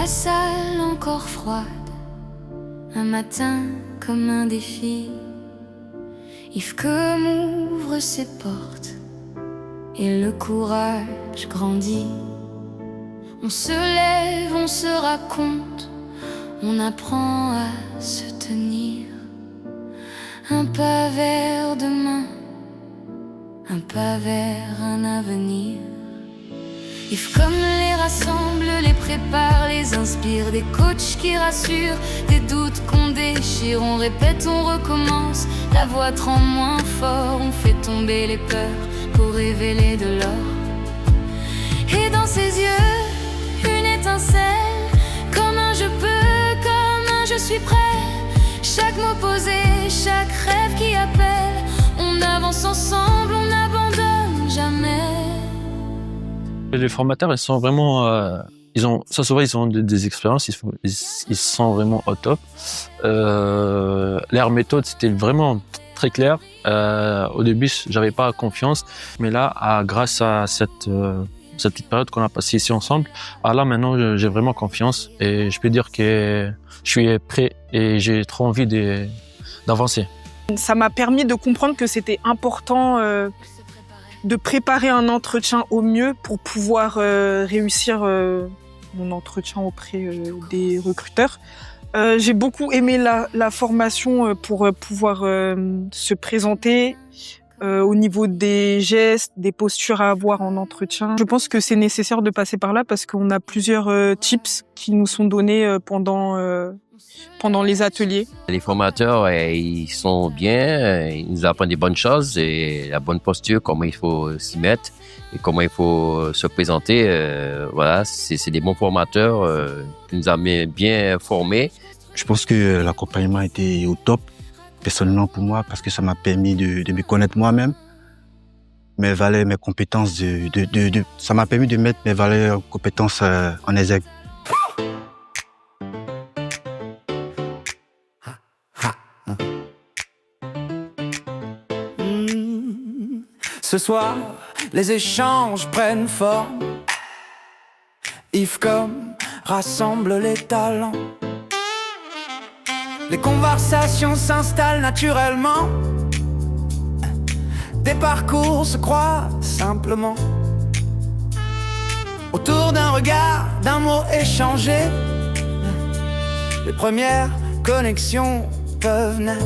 salle encore froide, un matin comme un défi, Yves m'ouvre ses portes et le courage grandit. On se lève, on se raconte, on apprend à se tenir. Un pas vers demain, un pas vers un avenir. Yves les rassemble, les prépare, les inspire. Des coachs qui rassurent, des doutes qu'on déchire. On répète, on recommence, la voix tremble moins fort. On fait tomber les peurs pour révéler de l'or. Et dans ses yeux, une étincelle, comme un je peux, comme un je suis prêt. Chaque mot posé, chaque rêve qui appelle. On avance ensemble, on n'abandonne jamais. Les formateurs, ils sont vraiment, ils ont des expériences, ils sont vraiment au top. Leur méthode, c'était vraiment très clair. Au début, j'avais pas confiance, mais là, grâce à cette petite période qu'on a passée ici ensemble, là maintenant, j'ai vraiment confiance et je peux dire que je suis prêt et j'ai trop envie d'avancer. Ça m'a permis de comprendre que c'était important de préparer un entretien au mieux pour pouvoir réussir mon entretien auprès des recruteurs. J'ai beaucoup aimé la formation pour pouvoir se présenter au niveau des gestes, des postures à avoir en entretien. Je pense que c'est nécessaire de passer par là parce qu'on a plusieurs tips qui nous sont donnés pendant les ateliers. Les formateurs, ils sont bien, ils nous apprennent des bonnes choses et la bonne posture, comment il faut s'y mettre et comment il faut se présenter. Voilà, c'est des bons formateurs qui nous ont bien formés. Je pense que l'accompagnement était au top, personnellement pour moi, parce que ça m'a permis de me connaître moi-même, mes valeurs, mes compétences. Ça m'a permis de mettre mes valeurs, compétences en exergue. Ce soir, les échanges prennent forme. Yves rassemble les talents. Les conversations s'installent naturellement. Des parcours se croisent simplement. Autour d'un regard, d'un mot échangé, les premières connexions peuvent naître.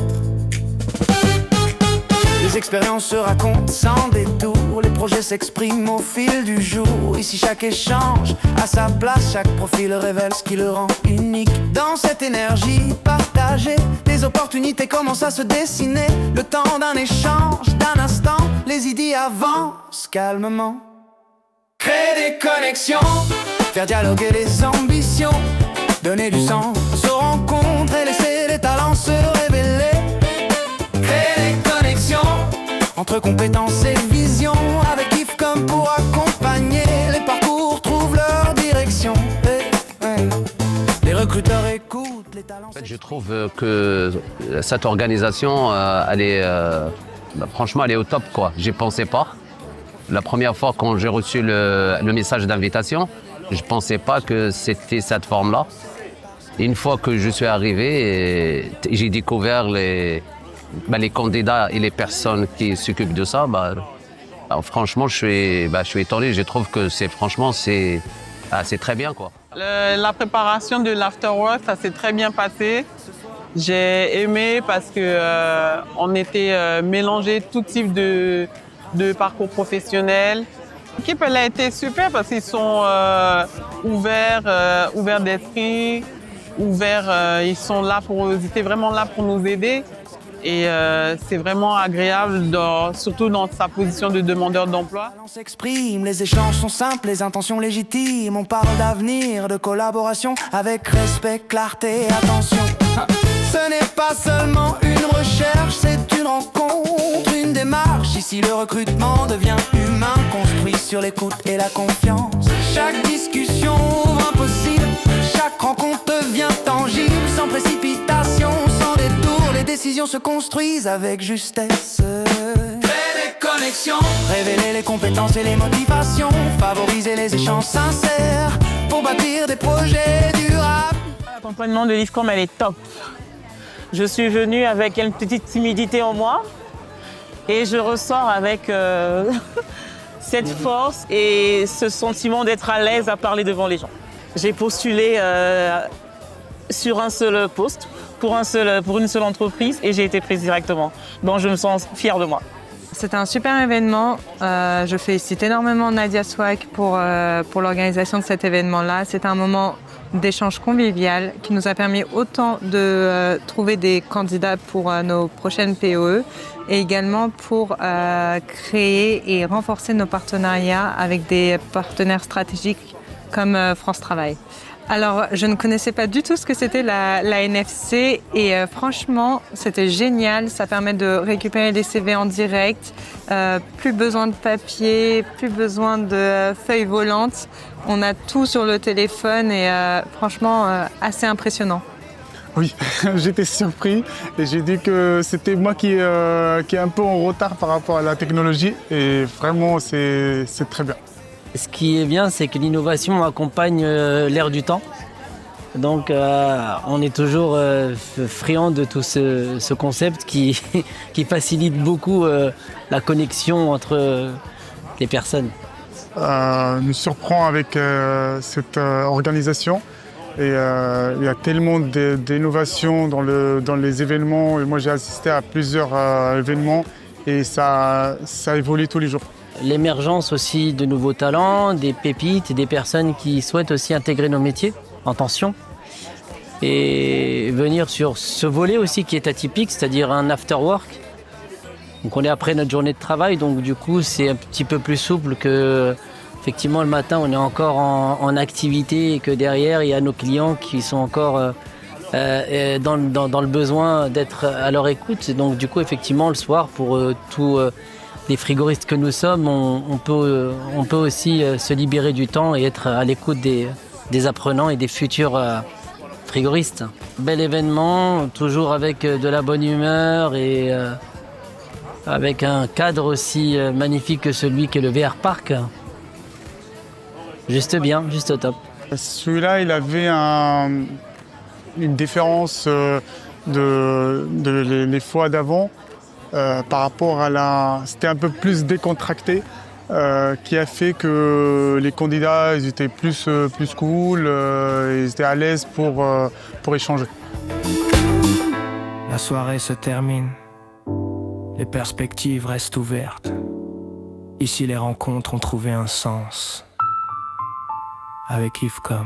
Les expériences se racontent sans détour, les projets s'expriment au fil du jour. Ici chaque échange a sa place, chaque profil révèle ce qui le rend unique. Dans cette énergie partagée, des opportunités commencent à se dessiner. Le temps d'un échange, d'un instant, les idées avancent calmement. Créer des connexions, faire dialoguer les ambitions, donner du sens aux rencontres et laisser les talents se révéler. Entre compétences et vision, avec Yves pour accompagner, les parcours trouvent leur direction. Les recruteurs écoutent les talents. En fait, je trouve que cette organisation, franchement, elle est au top, quoi. J'y pensais pas. La première fois quand j'ai reçu le message d'invitation, je pensais pas que c'était cette forme-là. Et une fois que je suis arrivé, j'ai découvert les candidats et les personnes qui s'occupent de ça, franchement, je suis étonné. Je trouve que c'est très bien, quoi. La préparation de l'afterwork, ça s'est très bien passé. J'ai aimé parce que on était mélangés tout type de parcours professionnel. L'équipe, elle a été super parce qu'ils sont ouverts d'esprit, ils sont là ils étaient vraiment là pour nous aider. Et c'est vraiment agréable, surtout dans sa position de demandeur d'emploi. On s'exprime, les échanges sont simples, les intentions légitimes. On parle d'avenir, de collaboration, avec respect, clarté, attention. Ce n'est pas seulement une recherche, c'est une rencontre, une démarche. Ici le recrutement devient humain, construit sur l'écoute et la confiance. Chaque discussion ouvre un possible, chaque rencontre devient tangible, sans précipitation, sans détour. Les décisions se construisent avec justesse. Créer des connexions, révéler les compétences et les motivations, favoriser les échanges sincères pour bâtir des projets durables. L'accompagnement de l'IFCOM, elle est top. Je suis venue avec une petite timidité en moi et je ressors avec cette force et ce sentiment d'être à l'aise à parler devant les gens. J'ai postulé sur un seul poste, pour une seule entreprise et j'ai été prise directement. Donc je me sens fière de moi. C'était un super événement. Je félicite énormément Nadia Swag pour l'organisation de cet événement-là. C'était un moment d'échange convivial qui nous a permis autant de trouver des candidats pour nos prochaines POE et également pour créer et renforcer nos partenariats avec des partenaires stratégiques comme France Travail. Alors, je ne connaissais pas du tout ce que c'était la NFC et franchement, c'était génial. Ça permet de récupérer les CV en direct, plus besoin de papier, plus besoin de feuilles volantes. On a tout sur le téléphone et franchement, assez impressionnant. Oui, j'étais surpris et j'ai dit que c'était moi qui est un peu en retard par rapport à la technologie et vraiment, c'est très bien. Ce qui est bien, c'est que l'innovation accompagne l'ère du temps. Donc, on est toujours friand de tout ce concept qui facilite beaucoup la connexion entre les personnes. Nous surprend avec cette organisation. Et il y a tellement d'innovations dans les événements. Et moi, j'ai assisté à plusieurs événements et ça évolue tous les jours. L'émergence aussi de nouveaux talents, des pépites, des personnes qui souhaitent aussi intégrer nos métiers en tension et venir sur ce volet aussi qui est atypique, c'est-à-dire un after work. Donc on est après notre journée de travail, donc du coup c'est un petit peu plus souple que effectivement le matin on est encore en activité et que derrière il y a nos clients qui sont encore dans le besoin d'être à leur écoute. Et donc du coup effectivement le soir pour tout les frigoristes que nous sommes, on peut aussi se libérer du temps et être à l'écoute des apprenants et des futurs frigoristes. Bel événement, toujours avec de la bonne humeur et avec un cadre aussi magnifique que celui qu'est le VR Park. Juste bien, juste au top. Celui-là, il avait une différence les fois d'avant. Par rapport à c'était un peu plus décontracté, qui a fait que les candidats ils étaient plus cool, ils étaient à l'aise pour échanger. La soirée se termine, les perspectives restent ouvertes. Ici les rencontres ont trouvé un sens. Avec IFCOM.